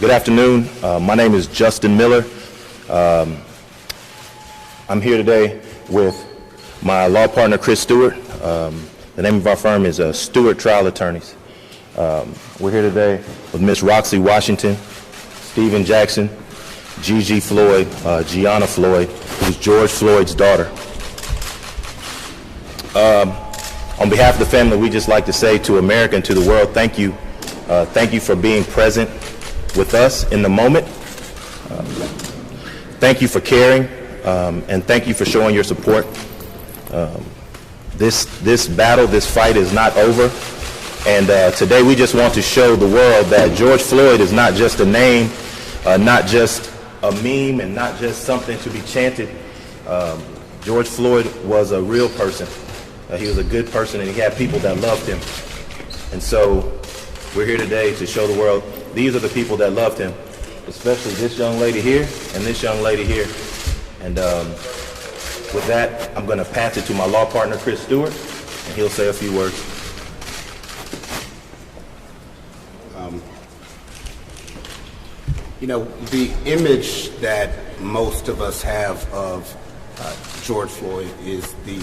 Good afternoon. My name is Justin Miller. I'm here today with my law partner, Chris Stewart. The name of our firm is Stewart Trial Attorneys. We're here today with Miss Roxy Washington, Stephen Jackson, Gigi Floyd, Gianna Floyd, who's George Floyd's daughter. On behalf of the family, we just like to say to America and to the world, thank you. Thank you for being present with us in the moment. Thank you for caring, and thank you for showing your support. This battle, this fight is not over. And today we just want to show the world that George Floyd is not just a name, not just a meme, and not just something to be chanted. George Floyd was a real person. He was a good person, and he had people that loved him. And so we're here today to show the world these are the people that loved him, especially this young lady here and this young lady here. And with that, I'm going to pass it to my law partner, Chris Stewart, and he'll say a few words. You know, the image that most of us have of George Floyd is the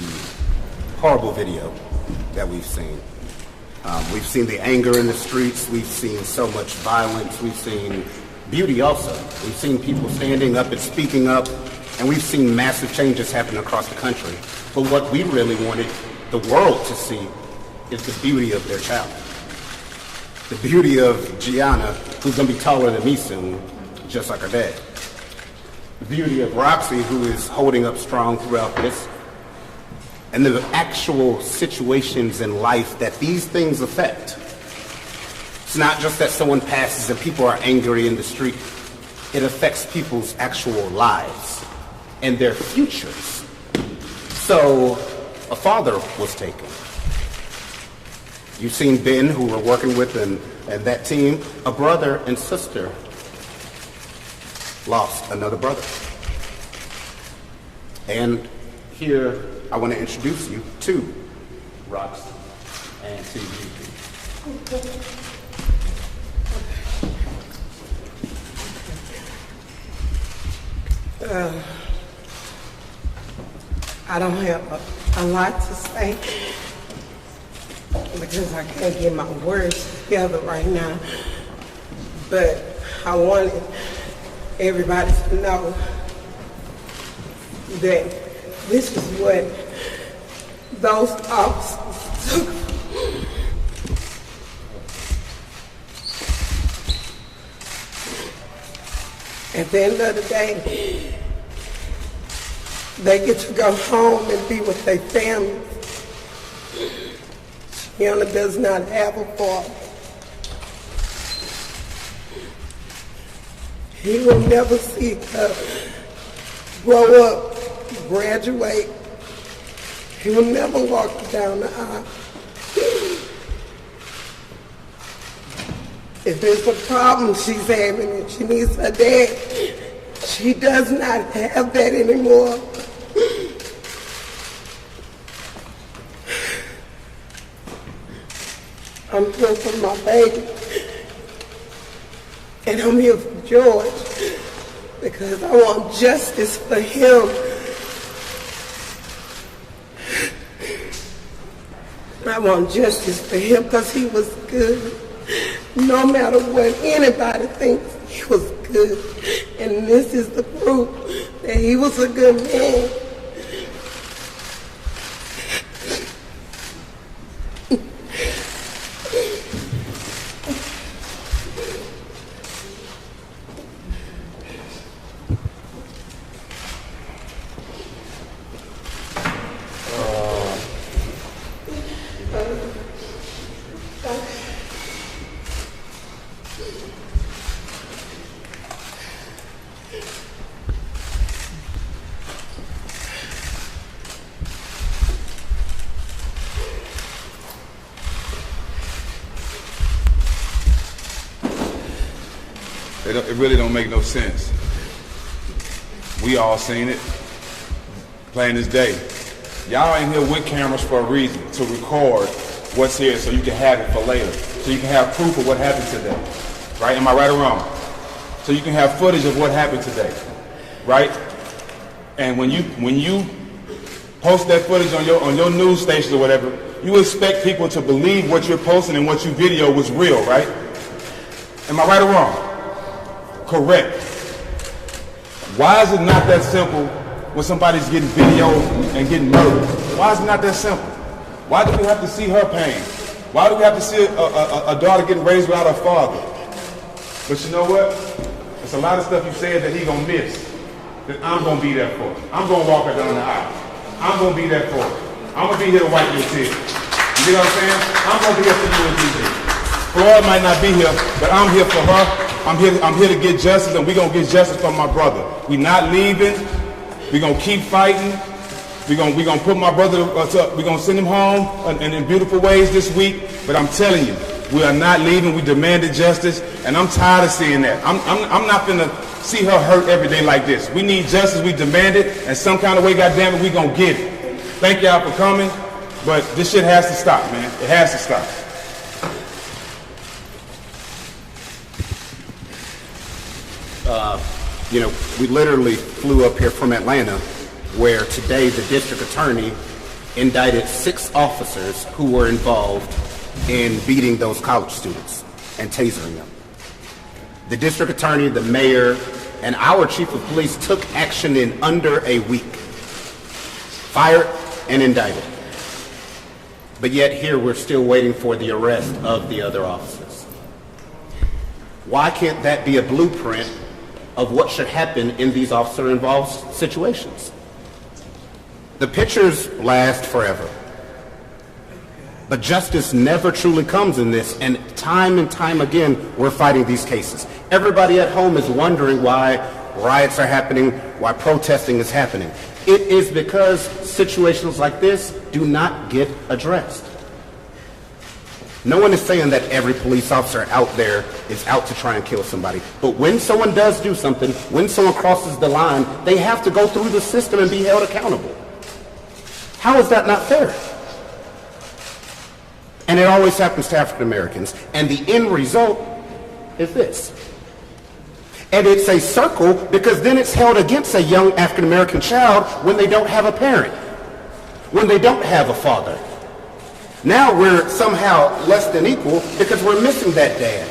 horrible video that we've seen. We've seen the anger in the streets. We've seen so much violence. We've seen beauty also. We've seen people standing up and speaking up, and we've seen massive changes happen across the country. But what we really wanted the world to see is the beauty of their child. The beauty of Gianna, who's going to be taller than me soon, just like her dad. The beauty of Roxy, who is holding up strong throughout this. And the actual situations in life that these things affect. It's not just that someone passes and people are angry in the street. It affects people's actual lives and their futures. So a father was taken. You've seen Ben, who we're working with, and that team. A brother and sister lost another brother. And here, I want to introduce you to Roxy and to Gigi. I don't have a lot to say because I can't get my words together right now. But I wanted everybody to know that this is what those officers took. At the end of the day, they get to go home and be with their family. Gianna does not have a father. He will never see her grow up, graduate. He will never walk down the aisle. If there's a problem she's having and she needs her dad, she does not have that anymore. I'm here for my baby, and I'm here for George because I want justice for him. I want justice for him because he was good. No matter what anybody thinks, he was good. And this is the proof that he was a good man. It really don't make no sense. We all seen it, plain as day. Y'all in here with cameras for a reason, to record what's here so you can have it for later, so you can have proof of what happened today. Right? Am I right or wrong? so you can have footage of what happened today, right? And when you post that footage on your news station or whatever, you expect people to believe what you're posting and what you video was real, right? Am I right or wrong? Correct. Why is it not that simple when somebody's getting videoed and getting murdered? Why is it not that simple? Why do we have to see her pain? Why do we have to see a daughter getting raised without her father? But you know what? There's a lot of stuff you said that he gonna miss, that I'm gonna be there for. I'm gonna walk her down the aisle. I'm gonna be there for her. I'm gonna be here to wipe your tears. You know what I'm saying? I'm gonna be here for you and DD. Floyd might not be here, but I'm here for her. I'm here to get justice, and we're gonna get justice for my brother. We're not leaving. We're gonna keep fighting. We're gonna put my brother we're gonna send him home in beautiful ways this week. But I'm telling you, we are not leaving. We demanded justice, and I'm tired of seeing that. I'm not gonna see her hurt every day like this. We need justice. We demand it, and some kind of way, goddamn it, we gonna get it. Thank y'all for coming, but this shit has to stop, man. It has to stop. We literally flew up here from Atlanta, where today the district attorney indicted 6 officers who were involved in beating those college students and tasering them. The district attorney, the mayor, and our chief of police took action in under a week. Fired and indicted. But yet here we're still waiting for the arrest of the other officers. Why can't that be a blueprint of what should happen in these officer-involved situations? The pictures last forever. But justice never truly comes in this, and time again, we're fighting these cases. Everybody at home is wondering why riots are happening, why protesting is happening. It is because situations like this do not get addressed. No one is saying that every police officer out there is out to try and kill somebody. But when someone does do something, when someone crosses the line, they have to go through the system and be held accountable. How is that not fair? And it always happens to African Americans. And the end result is this. And it's a circle because then it's held against a young African American child when they don't have a parent, when they don't have a father. Now we're somehow less than equal because we're missing that dad.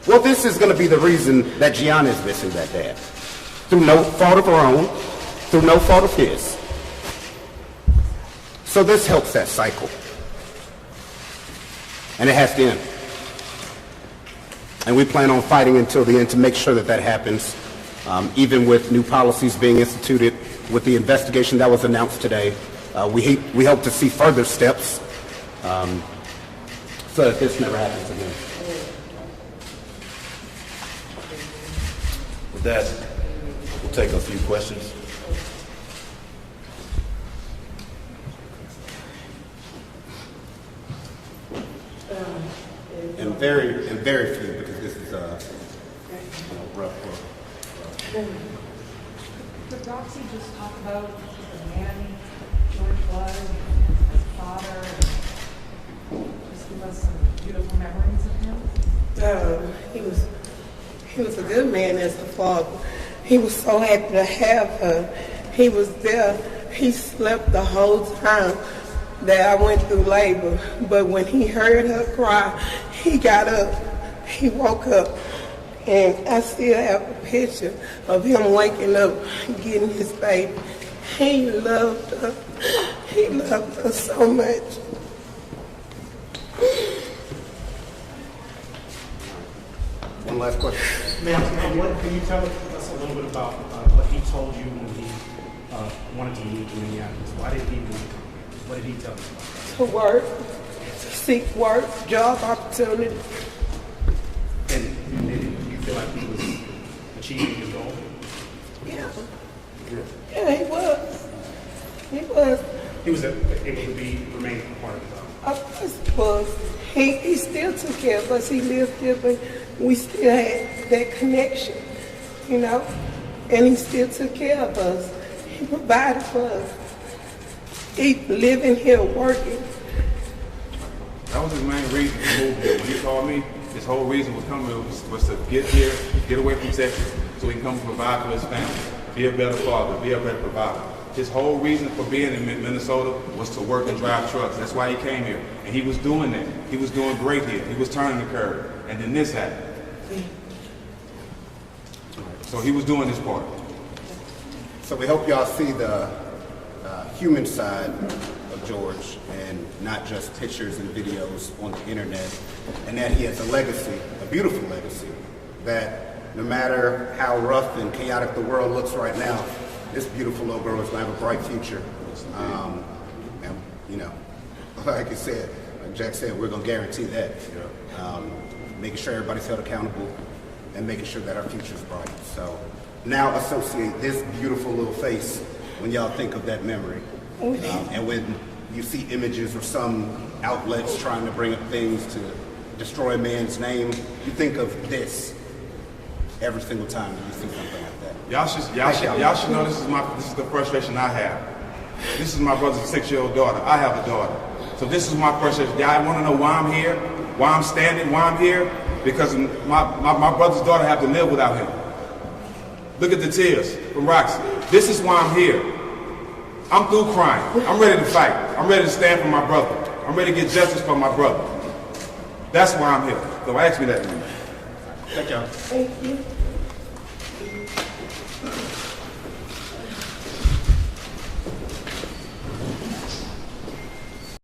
Well, this is going to be the reason that Gianna is missing that dad. Through no fault of her own, through no fault of his. So this helps that cycle. And it has to end. And we plan on fighting until the end to make sure that that happens, even with new policies being instituted, with the investigation that was announced today. We hope to see further steps so that this never happens again. With that, we'll take a few questions. And very few, because this is rough work. Could Roxy just talk about the man George Floyd, his father, and just give us some beautiful memories of him? He was a good man as a father. He was so happy to have her. He was there. He slept the whole time that I went through labor. But when he heard her cry, he got up. He woke up. And I still have a picture of him waking up and getting his baby. He loved her. He loved her so much. One last question. Ma'am, what can you tell us a little bit about what he told you when he wanted to move to Minneapolis? Why did he move? What did he tell you about that? To work, to seek work, job opportunity. And did you feel like he was achieving his goal? Yeah. Yeah, he was. He was. He was able to remain a part of the job. Of course he was. He still took care of us. He lived here, but we still had that connection, you know? And he still took care of us. He provided for us. He living here, working. That was his main reason for moving here. When he called me, His whole reason for coming was to get here, get away from Texas, so he can come and provide for his family, be a better father, be a better provider. His whole reason for being in Minnesota was to work and drive trucks. That's why he came here. And he was doing that. He was doing great here. He was turning the curve. And then this happened. So he was doing his part. So we hope y'all see the human side of George and not just pictures and videos on the internet, and that he has a legacy, a beautiful legacy, that no matter how rough and chaotic the world looks right now, this beautiful little girl is going to have a bright future. And, you know, like I said, like Jack said, we're going to guarantee that. Making sure everybody's held accountable and making sure that our future is bright. So now associate this beautiful little face when y'all think of that memory. And when you see images or some outlets trying to bring up things to destroy a man's name, you think of this every single time that you see something like that. Y'all should know this is the frustration I have. This is my brother's 6-year-old daughter. I have a daughter. So this is my frustration. Y'all want to know why I'm here? Why I'm standing? Why I'm here? Because my brother's daughter have to live without him. Look at the tears from Roxy. This is why I'm here. I'm through crying. I'm ready to fight. I'm ready to stand for my brother. I'm ready to get justice for my brother. That's why I'm here. So ask me that. Thank y'all. Thank you.